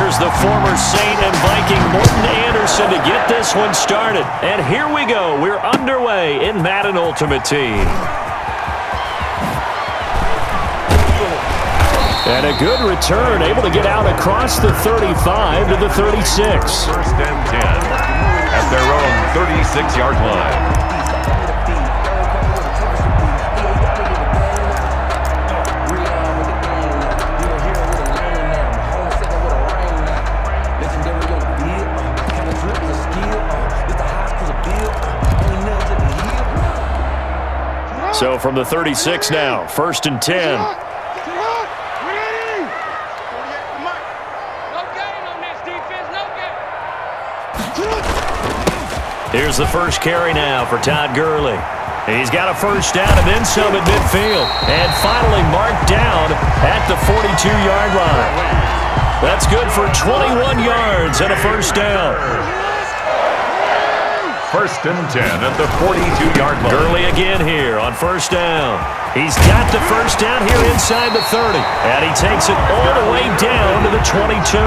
Here's the former Saint and Viking Morton Anderson to get this one started. And here we go. We're underway in Madden Ultimate Team. And a good return, able to get out across the 35 to the 36. First and 10 at their own 36-yard line. So from the 36 now, first and 10. Here's the first carry now for Todd Gurley. He's got a first down and then some at midfield. And finally marked down at the 42-yard line. That's good for 21 yards and a first down. First and 10 at the 42-yard line. Gurley again here on first down. He's got the first down here inside the 30. And he takes it all the way down to the 22.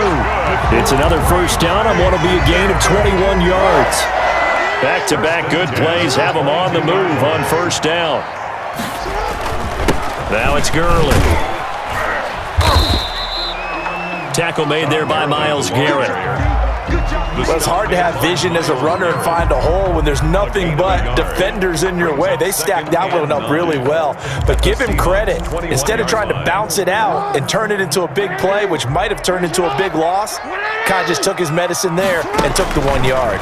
It's another first down on what will be a gain of 21 yards. Back-to-back good plays have him on the move on first down. Now it's Gurley. Tackle made there by Myles Garrett. Well, it's hard to have vision as a runner and find a hole when there's nothing but defenders in your way. They stacked that one up really well. But give him credit. Instead of trying to bounce it out and turn it into a big play, which might have turned into a big loss, kind of just took his medicine there and took the 1 yard.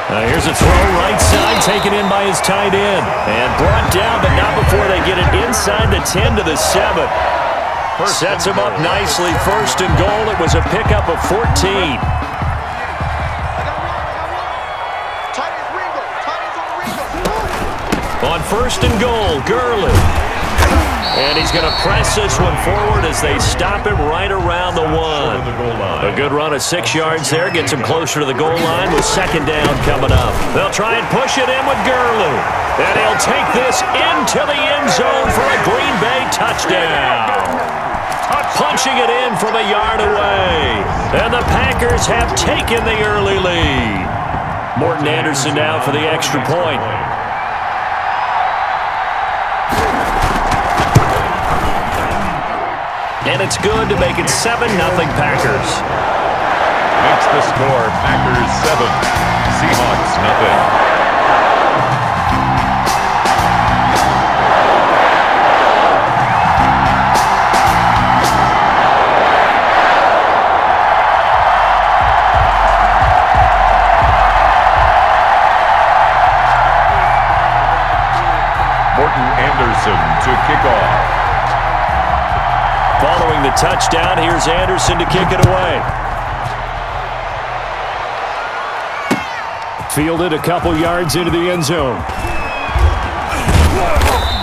Here's a throw right side, taken in by his tight end. And brought down, but not before they get it inside the 10 to the 7. Sets him up nicely. First and goal. It was a pickup of 14. On first and goal, Gurley. And he's going to press this one forward as they stop him right around the 1. A good run of 6 yards there. Gets him closer to the goal line with second down coming up. They'll try and push it in with Gurley. And he'll take this into the end zone for a Green Bay touchdown. Punching it in from a yard away. And the Packers have taken the early lead. Morton Anderson now for the extra point. And it's good to make it 7-0 Packers. Makes the score Packers 7, Seahawks nothing. To kick off. Following the touchdown, here's Anderson to kick it away. Fielded a couple yards into the end zone.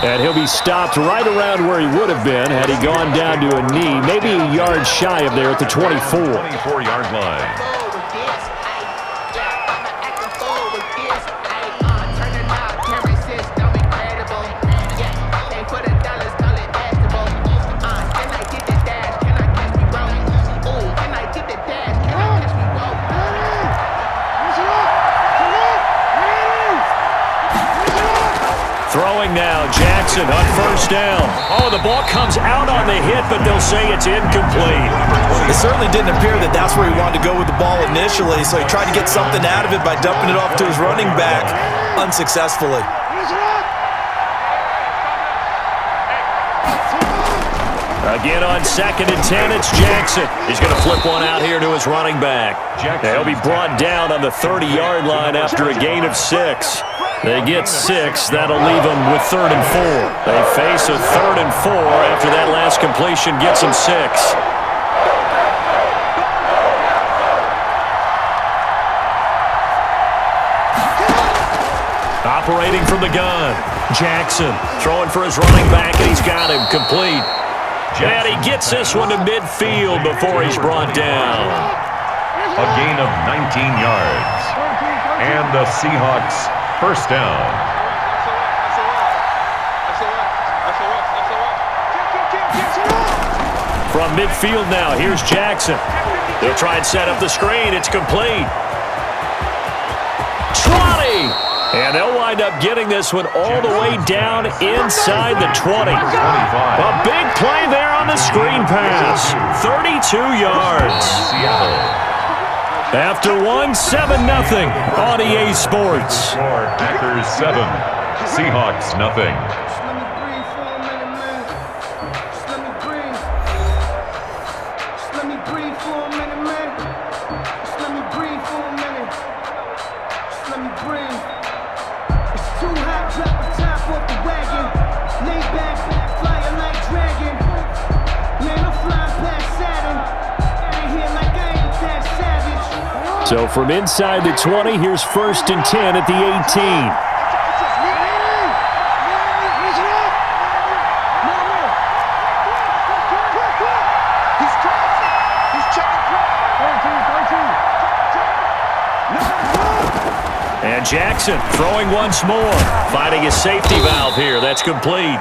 And he'll be stopped right around where he would have been had he gone down to a knee, maybe a yard shy of there at the 24. 24-yard line. Throwing now, Jackson on first down. Oh, the ball comes out on the hit, but they'll say it's incomplete. It certainly didn't appear that that's where he wanted to go with the ball initially, so he tried to get something out of it by dumping it off to his running back unsuccessfully. Again on second and 10, it's Jackson. He's going to flip one out here to his running back. He'll be brought down on the 30-yard line after a gain of 6. They get 6. That'll leave them with 3rd and 4. They face a 3rd and 4 after that last completion gets them 6. Operating from the gun, Jackson throwing for his running back, and he's got him complete. And he gets this one to midfield before he's brought down. A gain of 19 yards. And the Seahawks first down. From midfield now, here's Jackson. He'll try and set up the screen. It's complete. 20! And they'll wind up getting this one all the way down inside the 20. A big play there on the screen pass. 32 yards. After one, 7-0 on EA Sports. Packers 7, Seahawks nothing. So from inside the 20, here's 1st and 10 at the 18. And Jackson throwing once more, finding his safety valve here. That's complete.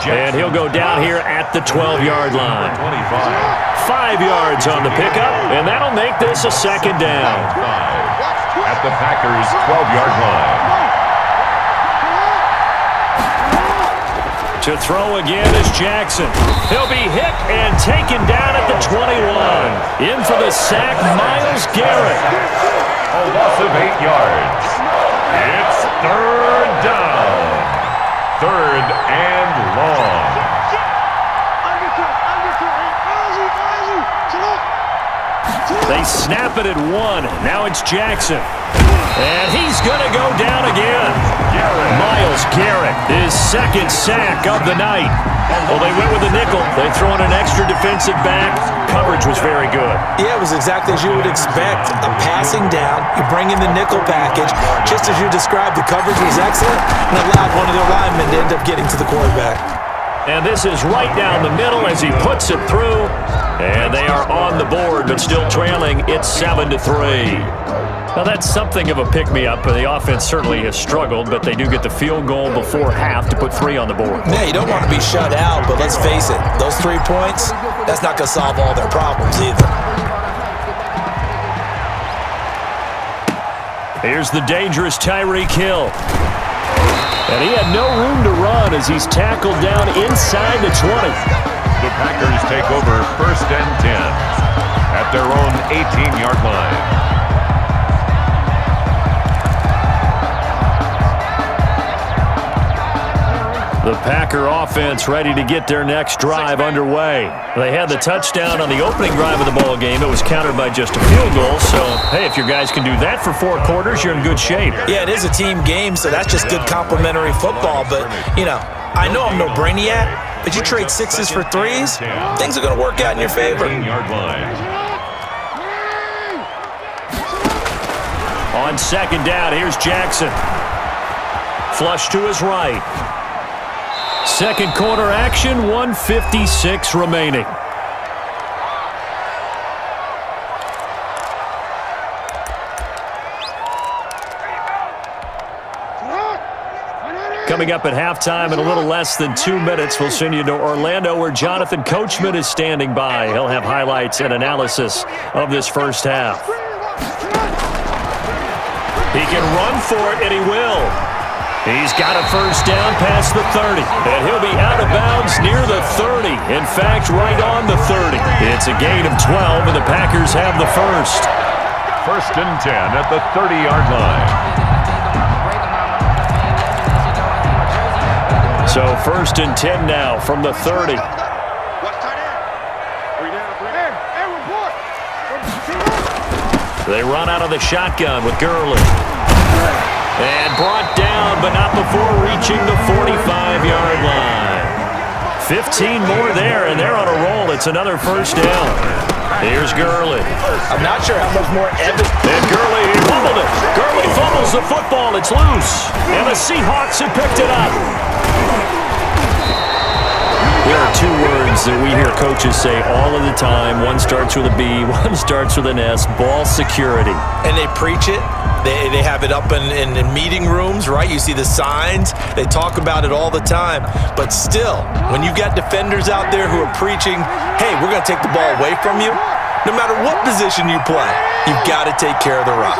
And he'll go down here at the 12-yard line. 5 yards on the pickup, and that'll make this a 2nd down. At the Packers' 12-yard line. To throw again is Jackson. He'll be hit and taken down at the 21. In for the sack, Myles Garrett. A loss of 8 yards. It's 3rd down. 3rd and long. They snap it at 1. Now it's Jackson. And he's going to go down again. Myles Garrett, his 2nd sack of the night. Well, they went with a nickel. They throw in an extra defensive back. Coverage was very good. Yeah, it was exactly as you would expect. A passing down, you bring in the nickel package. Just as you described, the coverage was excellent and allowed one of their linemen to end up getting to the quarterback. And this is right down the middle as he puts it through. And they are on the board, but still trailing. It's 7-3. Now, that's something of a pick-me-up. The offense certainly has struggled, but they do get the field goal before half to put 3 on the board. Yeah, you don't want to be shut out, but let's face it, those 3 points, that's not going to solve all their problems either. Here's the dangerous Tyreek Hill. And he had no room to run as he's tackled down inside the 20. The Packers take over 1st and 10 at their own 18-yard line. The Packer offense ready to get their next drive underway. They had the touchdown on the opening drive of the ball game. It was countered by just a field goal. So, hey, if your guys can do that for 4 quarters, you're in good shape. Yeah, it is a team game, so that's just good complimentary football. But, you know, I know I'm no brainiac, but you trade 6s for 3s, things are going to work out in your favor. On 2nd down, here's Jackson. Flush to his right. 2nd quarter action, 1:56 remaining. Coming up at halftime in a little less than 2 minutes, we'll send you to Orlando where Jonathan Coachman is standing by. He'll have highlights and analysis of this first half. He can run for it, and he will. He's got a 1st down past the 30, and he'll be out of bounds near the 30. In fact, right on the 30. It's a gain of 12, and the Packers have the 1st. 1st and 10 at the 30-yard line. So 1st and 10 now from the 30. They run out of the shotgun with Gurley. And brought down, but not before reaching the 45-yard line. 15 more there, and they're on a roll. It's another 1st down. Here's Gurley. I'm not sure how much more evidence. And Gurley, he fumbled it. Gurley fumbles the football. It's loose. And the Seahawks have picked it up. There are two words that we hear coaches say all of the time. One starts with a B, one starts with an S, ball security. And they preach it. They have it up in meeting rooms, right? You see the signs. They talk about it all the time. But still, when you've got defenders out there who are preaching, hey, we're going to take the ball away from you, no matter what position you play, you've got to take care of the rock.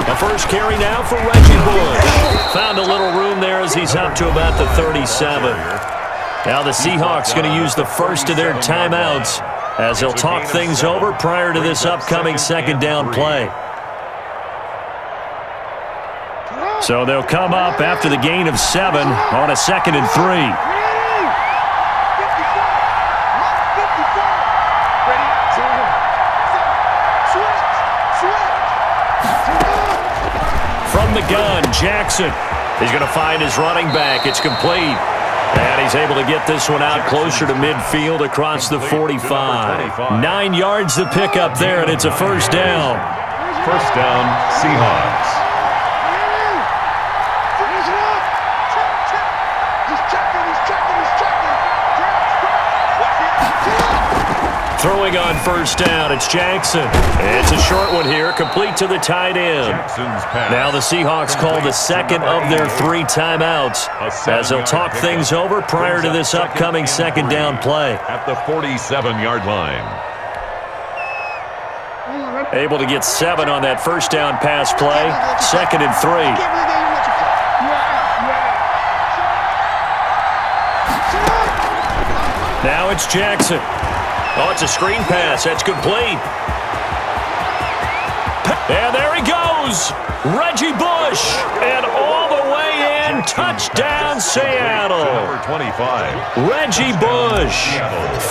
The first carry now for Reggie Bush. Found a little room there as he's up to about the 37. Now the Seahawks going to use the first of their timeouts as they'll talk things over prior to this upcoming second down play. So they'll come up after the gain of 7 on a 2nd and 3. From the gun, Jackson. He's going to find his running back. It's complete. And he's able to get this one out closer to midfield across the 45. 9 yards to pick up there, and it's a first down. First down, Seahawks. Throwing on first down, it's Jackson. It's a short one here, complete to the tight end. Now the Seahawks call the second of their 3 timeouts as they'll talk things over prior to this upcoming second down play. At the 47-yard line. Able to get 7 on that first down pass play. 2nd and 3. Now it's Jackson. Oh, it's a screen pass. That's complete. And there he goes. Reggie Bush. And all the way in. Touchdown, Seattle. Number 25. Reggie Bush.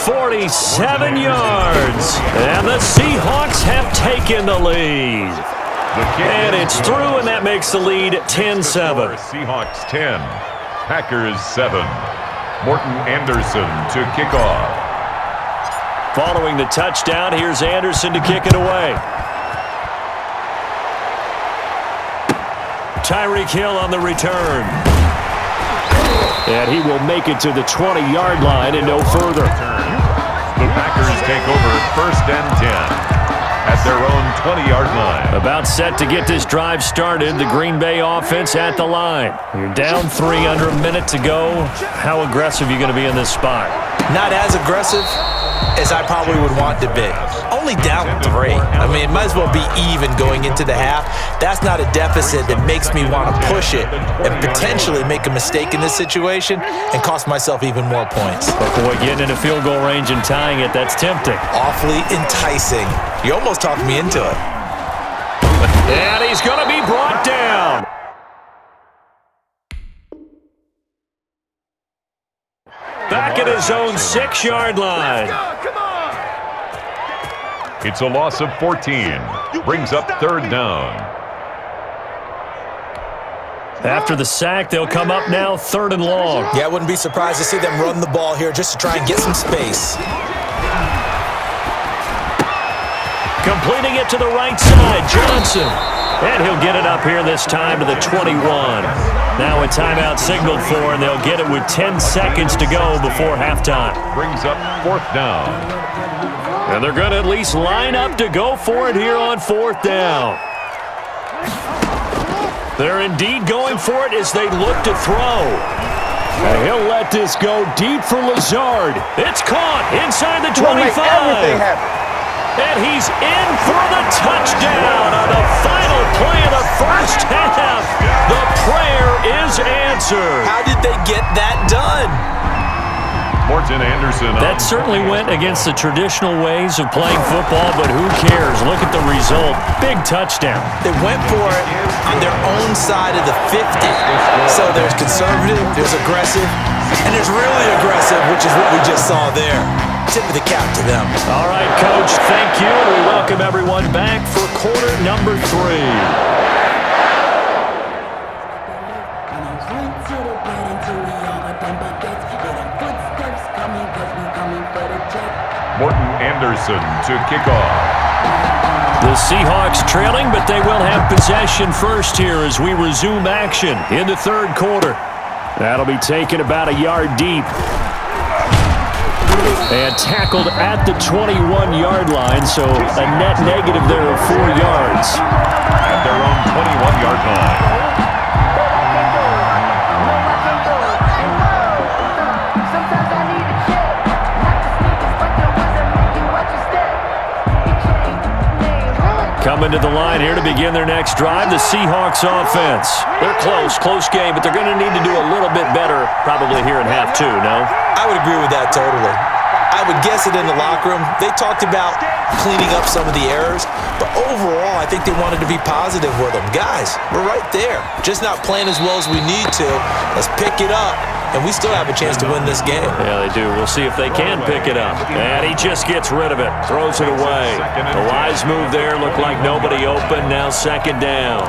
47 yards. And the Seahawks have taken the lead. And it's through, and that makes the lead 10-7. Seahawks 10. Packers 7. Morton Anderson to kick off. Following the touchdown, here's Anderson to kick it away. Tyreek Hill on the return. And he will make it to the 20-yard line and no further. The Packers take over 1st and 10 at their own 20-yard line. About set to get this drive started. The Green Bay offense at the line. You're down 3 under a minute to go. How aggressive are you going to be in this spot? Not as aggressive as I probably would want to be. Only down 3. I mean, it might as well be even going into the half. That's not a deficit that makes me want to push it and potentially make a mistake in this situation and cost myself even more points. But boy, getting into field goal range and tying it, that's tempting. Awfully enticing. You almost talked me into it. And he's going to be brought down. Back at his own 6-yard line. It's a loss of 14. Brings up 3rd down. After the sack, they'll come up now 3rd and long. Yeah, I wouldn't be surprised to see them run the ball here just to try and get some space. Completing it to the right side, Johnson. And he'll get it up here this time to the 21. Now a timeout signaled for, and they'll get it with 10 seconds to go before halftime. Brings up 4th down. And they're going to at least line up to go for it here on 4th down. They're indeed going for it as they look to throw. And he'll let this go deep for Lazard. It's caught inside the 25. And he's in for the touchdown on the final play of the first half. The prayer is answered. How did they get that done? Morton Anderson. That certainly went against the traditional ways of playing football, but who cares? Look at the result. Big touchdown. They went for it on their own side of the 50. So there's conservative, there's aggressive, and there's really aggressive, which is what we just saw there. Tip of the cap to them. All right, Coach, thank you. We welcome everyone back for quarter number 3. Morton Anderson to kick off. The Seahawks trailing, but they will have possession first here as we resume action in the 3rd quarter. That'll be taken about a yard deep. And tackled at the 21-yard line, so a net negative there of 4 yards. At their own 21-yard line. Coming to the line here to begin their next drive, the Seahawks offense. They're close game, but they're going to need to do a little bit better probably here in half 2, no? I would agree with that totally. I would guess it in the locker room. They talked about cleaning up some of the errors, but overall, I think they wanted to be positive with them. Guys, we're right there. Just not playing as well as we need to. Let's pick it up, and we still have a chance to win this game. Yeah, they do. We'll see if they can pick it up. And he just gets rid of it, throws it away. The wise move there looked like nobody open. Now 2nd down.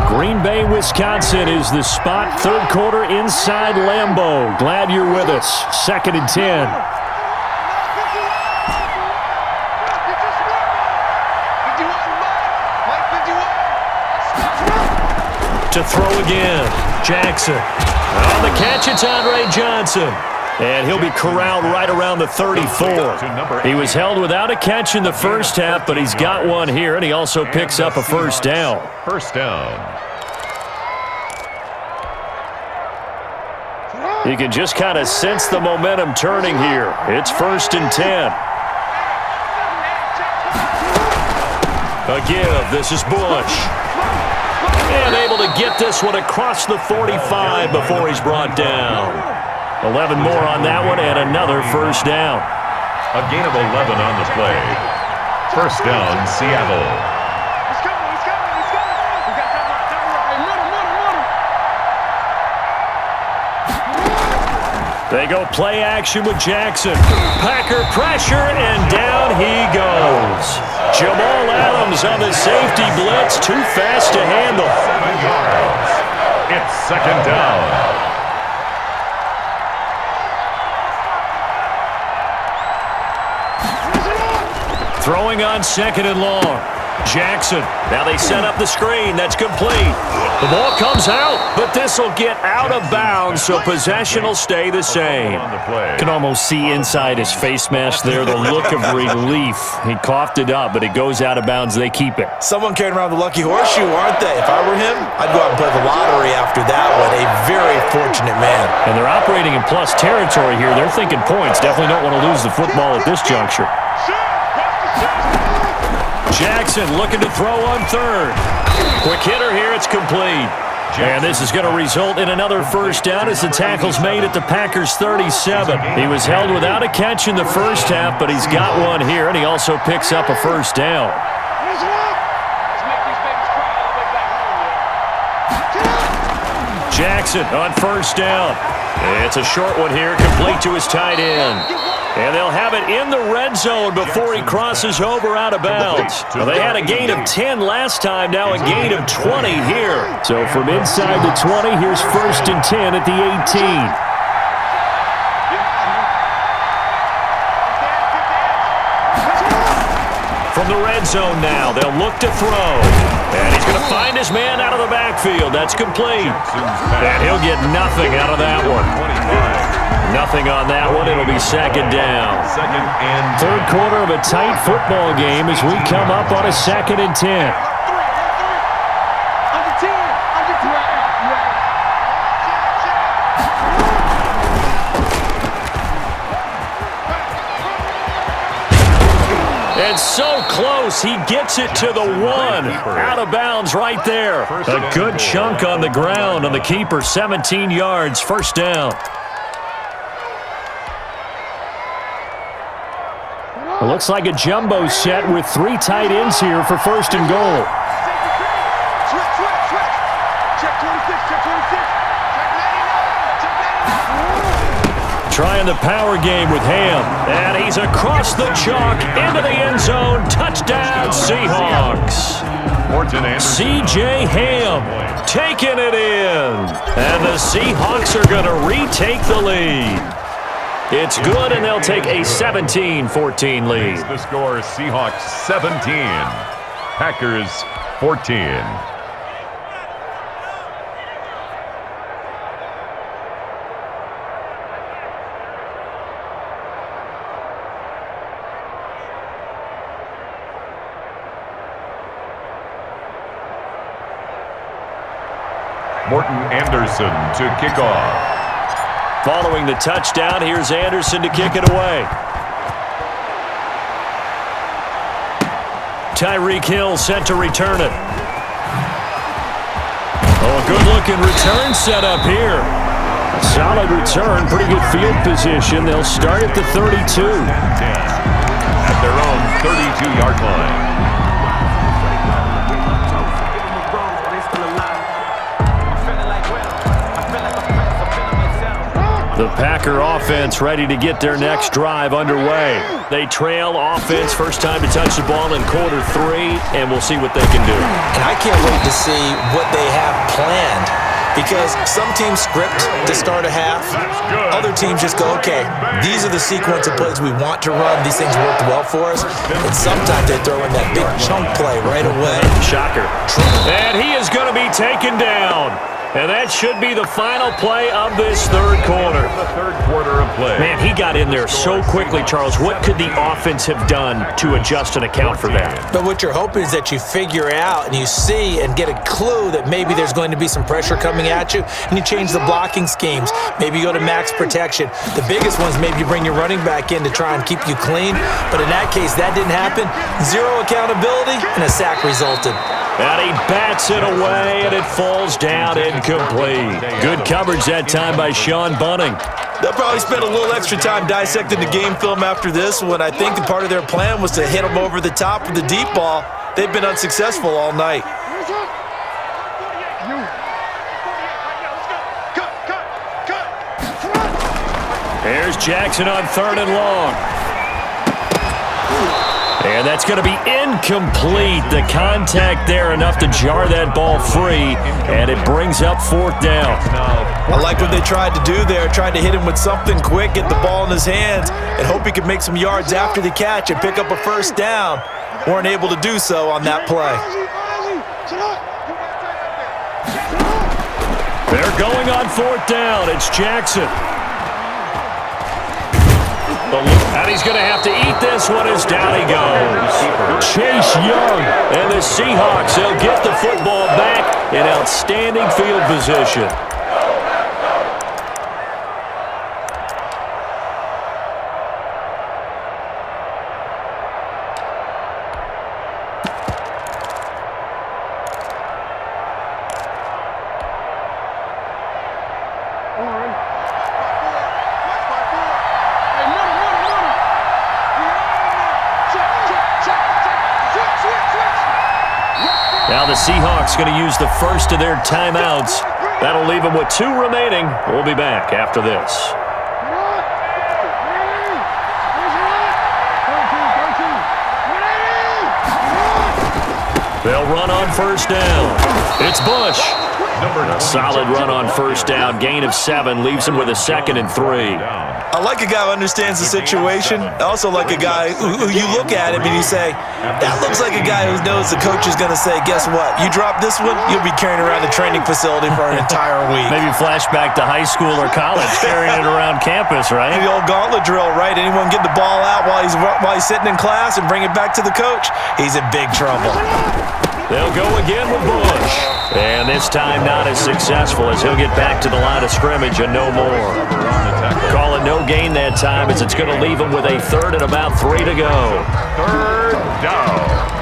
Green Bay, Wisconsin is the spot. 3rd quarter inside Lambeau. Glad you're with us. 2nd and 10. To throw again. Jackson. On the catch, it's Andre Johnson. And he'll be corralled right around the 34. He was held without a catch in the first half, but he's got one here, and he also picks up a first down. First down. You can just kind of sense the momentum turning here. It's 1st and 10. A give. This is Bush. And able to get this one across the 45 before he's brought down. 11 more on that one, and another first down. A gain of 11 on the play. First down, Seattle. They go play action with Jackson. Packer pressure, and down he goes. Jamal Adams on the safety blitz, too fast to handle. 7 yards. It's 2nd down. Throwing on 2nd and long. Jackson. Now they set up the screen. That's complete. The ball comes out, but this will get out of bounds, so possession will stay the same. Can almost see inside his face mask there the look of relief. He coughed it up, but it goes out of bounds. They keep it. Someone carrying around the lucky horseshoe, aren't they? If I were him, I'd go out and play the lottery after that one. A very fortunate man. And they're operating in plus territory here. They're thinking points. Definitely don't want to lose the football at this juncture. Jackson looking to throw on 3rd. Quick hitter here. It's complete. And this is going to result in another first down as the tackle's made at the Packers' 37. He was held without a catch in the first half, but he's got one here, and he also picks up a first down. Jackson on first down. It's a short one here, complete to his tight end. And they'll have it in the red zone before he crosses over out of bounds. Well, they had a gain of 10 last time, now a gain of 20 here. So from inside the 20, here's 1st and 10 at the 18. From the red zone now, they'll look to throw. And he's going to find his man out of the backfield. That's complete. And he'll get nothing out of that one. Nothing on that one. It'll be 2nd down. 3rd quarter of a tight football game as we come up on a 2nd and 10. And so close, he gets it to the 1. Out of bounds right there. A good chunk on the ground on the keeper, 17 yards, first down. It looks like a jumbo set with 3 tight ends here for 1st and goal. Trying the power game with Ham. And he's across the chalk into the end zone. Touchdown, Seahawks. C.J. Ham taking it in. And the Seahawks are going to retake the lead. It's good, and they'll take a 17-14 lead. The score is Seahawks 17, Packers 14. Morton Anderson to kick off. Following the touchdown, here's Anderson to kick it away. Tyreek Hill set to return it. Oh, a good-looking return set up here. A solid return, pretty good field position. They'll start at the 32. At their own 32-yard line. The Packer offense ready to get their next drive underway. They trail offense, first time to touch the ball in quarter 3, and we'll see what they can do. And I can't wait to see what they have planned, because some teams script to start a half. Other teams just go, okay, these are the sequence of plays we want to run. These things worked well for us. And sometimes they throw in that big chunk play right away. Shocker. And he is going to be taken down. And that should be the final play of this third quarter. The third quarter of play. Man, he got in there so quickly, Charles. What could the offense have done to adjust and account for that? But what you're hoping is that you figure out and you see and get a clue that maybe there's going to be some pressure coming at you, and you change the blocking schemes. Maybe you go to max protection. The biggest ones, maybe you bring your running back in to try and keep you clean. But in that case, that didn't happen. Zero accountability, and a sack resulted. And he bats it away, and it falls down incomplete. Good coverage that time by Sean Bunting. They'll probably spend a little extra time dissecting the game film after this one. I think the part of their plan was to hit them over the top with the deep ball. They've been unsuccessful all night. Here's Jackson on 3rd and long. And that's going to be incomplete. The contact there enough to jar that ball free, and it brings up 4th down. I like what they tried to do there, tried to hit him with something quick, get the ball in his hands, and hope he could make some yards after the catch and pick up a first down. Weren't able to do so on that play. They're going on 4th down. It's Jackson. And he's going to have to eat this one as down he goes. Chase Young and the Seahawks, they'll get the football back in outstanding field position. Now the Seahawks going to use the first of their timeouts. That'll leave them with 2 remaining. We'll be back after this. They'll run on 1st down. It's Bush. A solid run on 1st down. Gain of 7 leaves him with a 2nd and 3. I like a guy who understands the situation. I also like a guy who you look at him and you say, that looks like a guy who knows the coach is going to say, guess what? You drop this one, you'll be carrying around the training facility for an entire week. Maybe flashback to high school or college, carrying it around campus, right? The old gauntlet drill, right? Anyone get the ball out while he's sitting in class and bring it back to the coach? He's in big trouble. They'll go again with Bush. And this time not as successful as he'll get back to the line of scrimmage and no more. Call it no gain that time as it's going to leave him with a 3rd and about 3 to go. 3rd down.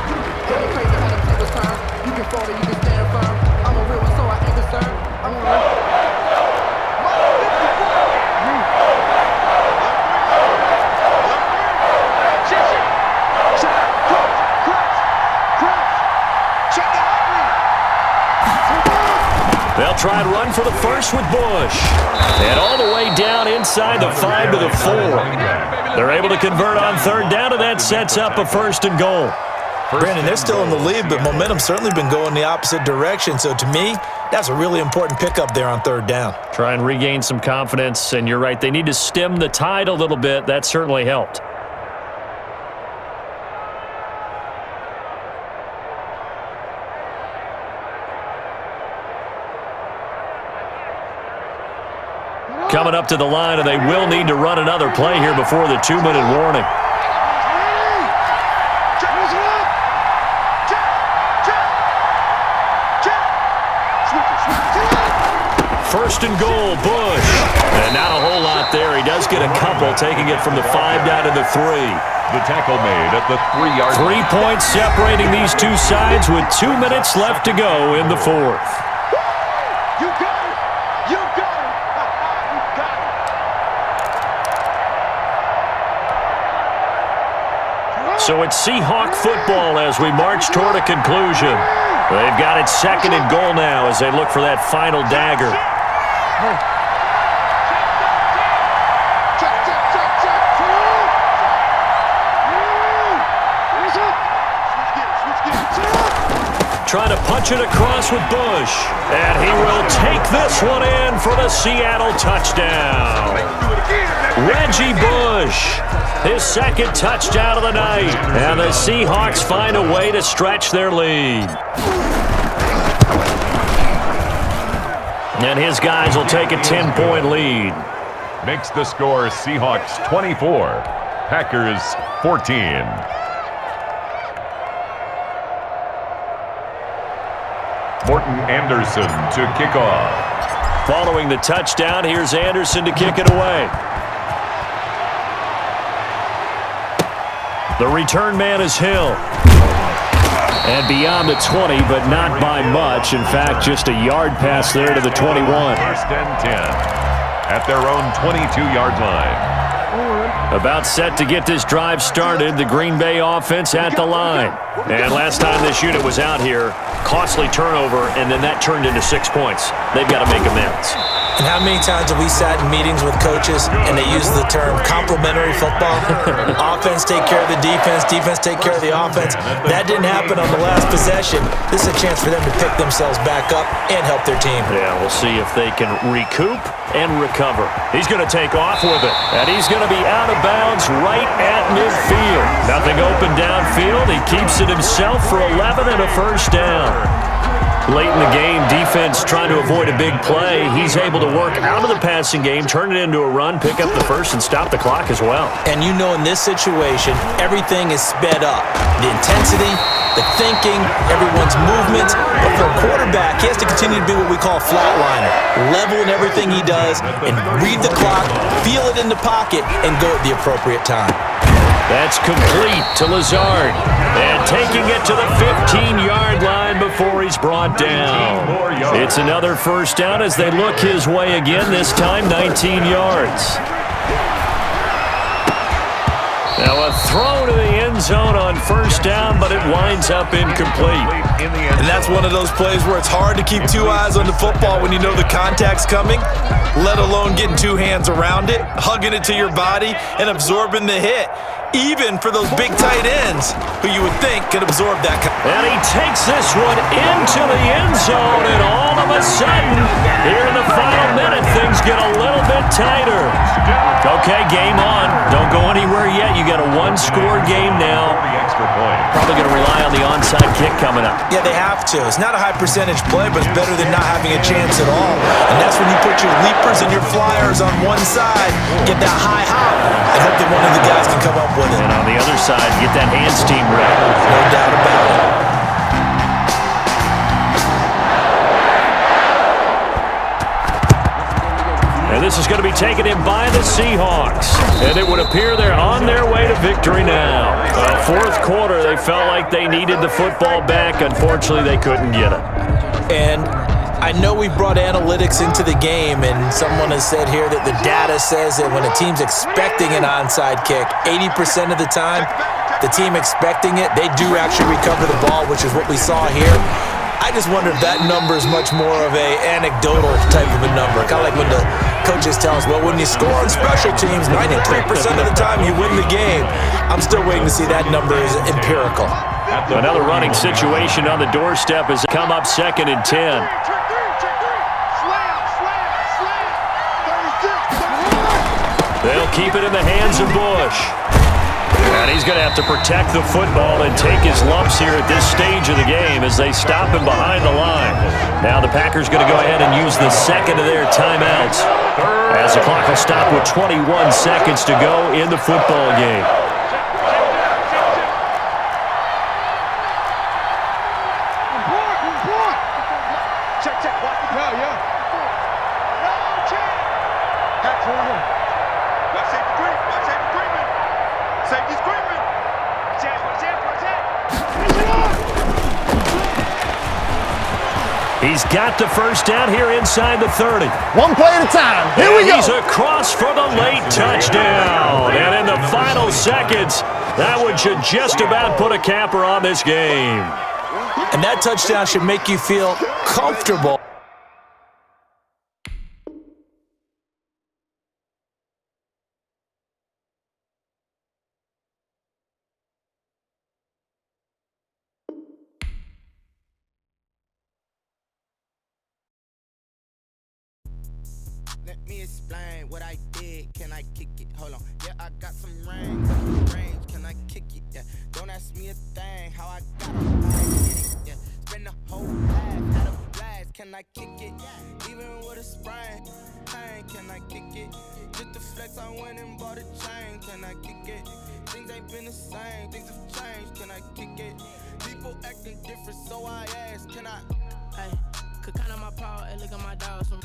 They'll try and run for the first with Bush. And all the way down inside the 5 to the 4. They're able to convert on 3rd down, and that sets up a 1st and goal. Brandon, they're still in the lead, but momentum's certainly been going the opposite direction. So to me, that's a really important pickup there on 3rd down. Try and regain some confidence, and you're right, they need to stem the tide a little bit. That certainly helped. Coming up to the line, and they will need to run another play here before the 2-minute warning. First and goal, Bush. And not a whole lot there. He does get a couple, taking it from the 5 down to the 3. The tackle made at the 3-yard line. 3 points separating these two sides with 2 minutes left to go in the 4th. You got it! You got it! You got it! So it's Seahawk football as we march toward a conclusion. They've got it 2nd and goal now as they look for that final dagger. Trying to punch it across with Bush. And he will take this one in for the Seattle touchdown. Reggie Bush, his 2nd touchdown of the night. And the Seahawks find a way to stretch their lead. And his guys will take a 10-point lead. Makes the score Seahawks 24, Packers 14. Morton Anderson to kick off. Following the touchdown, here's Anderson to kick it away. The return man is Hill. And beyond the 20, but not by much. In fact, just a yard pass there to the 21. First and 10 at their own 22-yard line. About set to get this drive started, the Green Bay offense at the line. And last time this unit was out here, costly turnover, and then that turned into 6 points. They've got to make amends. And how many times have we sat in meetings with coaches and they use the term complementary football? Offense take care of the defense, defense take care of the offense. That didn't happen on the last possession. This is a chance for them to pick themselves back up and help their team. Yeah, we'll see if they can recoup and recover. He's going to take off with it, and he's going to be out of bounds right at midfield. Nothing open downfield. He keeps it himself for 11 and a first down. Late in the game, defense trying to avoid a big play. He's able to work out of the passing game, turn it into a run, pick up the first, and stop the clock as well. And you know in this situation, everything is sped up. The intensity, the thinking, everyone's movements. But for a quarterback, he has to continue to be what we call a flatliner. Level in everything he does and read the clock, feel it in the pocket, and go at the appropriate time. That's complete to Lazard. And taking it to the 15-yard line before he's brought down. It's another first down as they look his way again, this time 19 yards. Now a throw to the end zone on first down, but it winds up incomplete. And that's one of those plays where it's hard to keep 2 eyes on the football when you know the contact's coming, let alone getting 2 hands around it, hugging it to your body, and absorbing the hit. Even for those big tight ends who you would think could absorb that. And he takes this one into the end zone, and all of a sudden, here in the final minute, things get a little bit tighter. Okay, game on. Don't go anywhere yet. You got a 1-score game now. Probably going to rely on the onside kick coming up. Yeah, they have to. It's not a high percentage play, but it's better than not having a chance at all. And that's when you put your leapers and your flyers on one side, get that high hop, and hope that one of the guys can come up with it. And on the other side, get that hands team ready. No doubt about it. And this is going to be taken in by the Seahawks. And it would appear they're on their way to victory now. Fourth quarter, they felt like they needed the football back. Unfortunately, they couldn't get it. And I know we brought analytics into the game, and someone has said here that the data says that when a team's expecting an onside kick, 80% of the time, the team expecting it, they do actually recover the ball, which is what we saw here. I just wonder if that number is much more of a anecdotal type of a number. Kind of like when the coaches tell us, well, when you score on special teams, 93% of the time you win the game. I'm still waiting to see that number is empirical. Another running situation on the doorstep has come up 2nd and 10. They'll keep it in the hands of Bush. And he's going to have to protect the football and take his lumps here at this stage of the game as they stop him behind the line. Now the Packers going to go ahead and use the second of their timeouts as the clock will stop with 21 seconds to go in the football game. Safety screaming. He's got the first down here inside the 30. One play at a time. Here we go. He's across for the late touchdown. And in the final seconds, that one should just about put a capper on this game. And that touchdown should make you feel comfortable. Let me explain what I did. Can I kick it? Hold on. Yeah, I got some range. Can I kick it? Yeah. Don't ask me a thing. How I got it? Yeah. Spend the whole life out of blast. Can I kick it? Even with a sprain. Pain. Can I kick it? Just the flex, I went and bought a chain. Can I kick it? Things ain't been the same. Things have changed. Can I kick it? People acting different, so I ask. Can I? Hey, could count on my power and look at my dogs from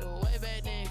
way back then.